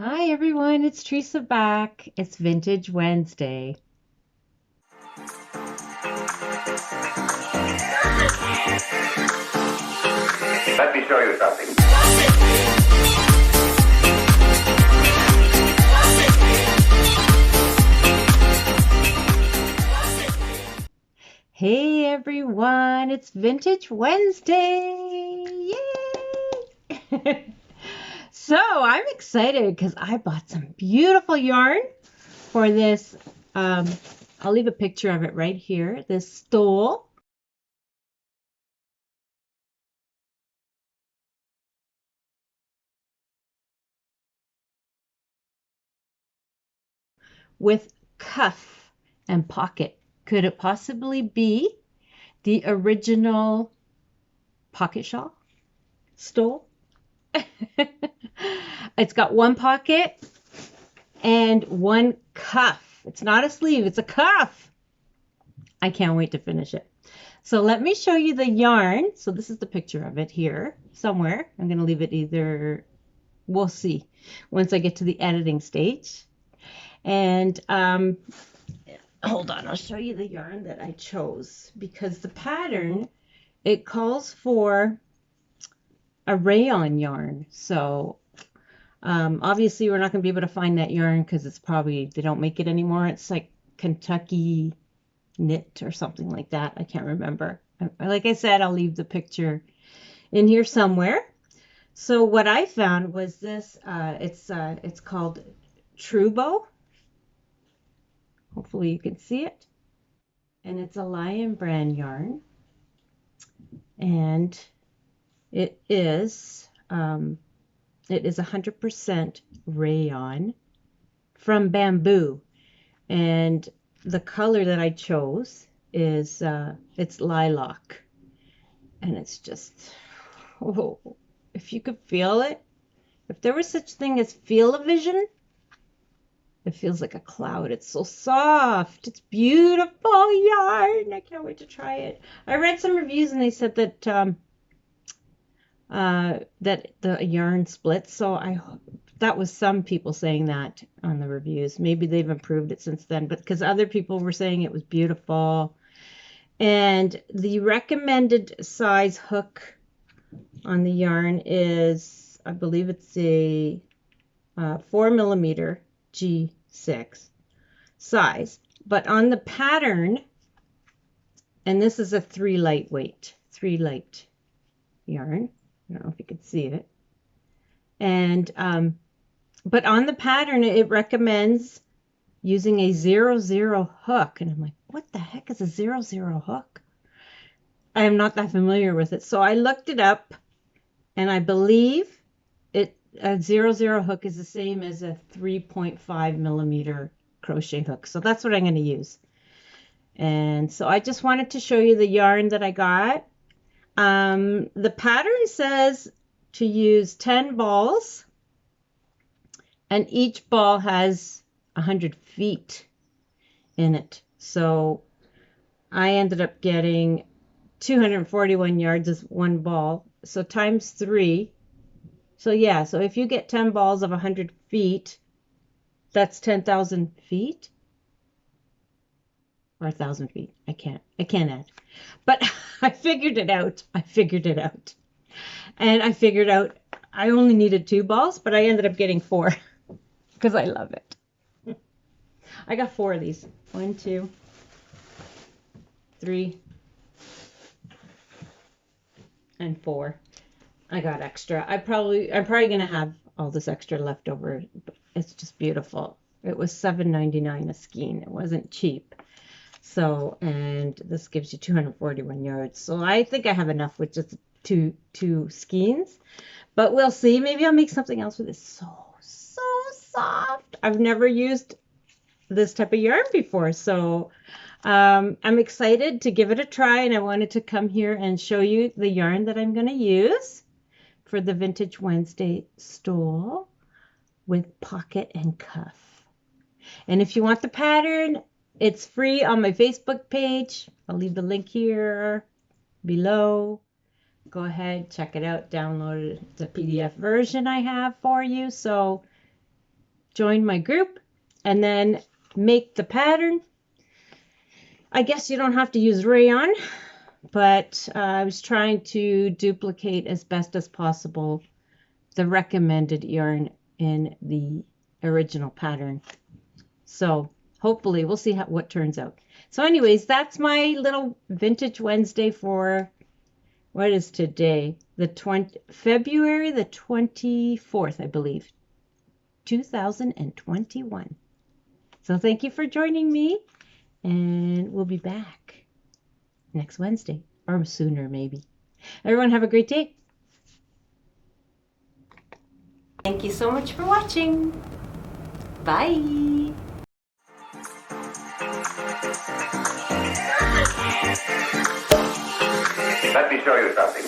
Hi everyone, it's Teresa back. It's Vintage Wednesday. Let me show you something. Hey everyone, it's Vintage Wednesday. Yay! So I'm excited because I bought some beautiful yarn for this. I'll leave a picture of it right here. This stole. With cuff and pocket. Could it possibly be the original pocket shawl stole? It's got one pocket and one cuff. It's not a sleeve, it's a cuff. I can't wait to finish it. So let me show you the yarn. So this is the picture of it here somewhere. I'm going to leave it either, we'll see once I get to the editing stage. And hold on, I'll show you the yarn that I chose because the pattern, it calls for a rayon yarn. So obviously we're not going to be able to find that yarn because it's probably, they don't make it anymore. It's like Kentucky knit or something like that. I can't remember. Like I said, I'll leave the picture in here somewhere. So what I found was this, it's called Trubo. Hopefully you can see it. And it's a Lion brand yarn. And it is 100% rayon from bamboo. And the color that I chose is it's lilac. And it's just, oh, if you could feel it, if there was such thing as feel-o-vision, it feels like a cloud. It's so soft. It's beautiful yarn. I can't wait to try it. I read some reviews and they said that that the yarn splits. So that was some people saying that on the reviews. Maybe they've improved it since then, but because other people were saying it was beautiful. And the recommended size hook on the yarn is, I believe it's a 4mm G6 size. But on the pattern, and this is a 3 light yarn. I don't know if you can see it. And but on the pattern, it recommends using a 00 hook. And I'm like, what the heck is a 00 hook? I am not that familiar with it. So I looked it up, and I believe a 00 hook is the same as a 3.5mm crochet hook. So that's what I'm going to use. And so I just wanted to show you the yarn that I got. The pattern says to use 10 balls, and each ball has 100 feet in it. So I ended up getting 241 yards as one ball. So times 3. So yeah, so if you get 10 balls of 100 feet, that's 10,000 feet or 1,000 feet. I can't add. But I figured it out. And I figured out I only needed 2 balls, but I ended up getting 4 because I love it. I got 4 of these. 1, 2, 3, and 4. I got extra. I'm probably gonna have all this extra left over. It's just beautiful. It was $7.99 a skein. It wasn't cheap. So, and this gives you 241 yards. So I think I have enough with just two skeins. But we'll see. Maybe I'll make something else with it. So soft. I've never used this type of yarn before. So I'm excited to give it a try. And I wanted to come here and show you the yarn that I'm going to use for the Vintage Wednesday stole with pocket and cuff. And if you want the pattern, it's free on my Facebook page. I'll leave the link here below. Go ahead, check it out, download the PDF version I have for you. So join my group and then make the pattern. I guess you don't have to use rayon, but I was trying to duplicate as best as possible the recommended yarn in the original pattern. So hopefully we'll see what turns out. So anyways, that's my little Vintage Wednesday for, what is today? February the 24th, I believe, 2021. So thank you for joining me, and we'll be back next Wednesday, or sooner maybe. Everyone have a great day. Thank you so much for watching. Bye. Let me show you something.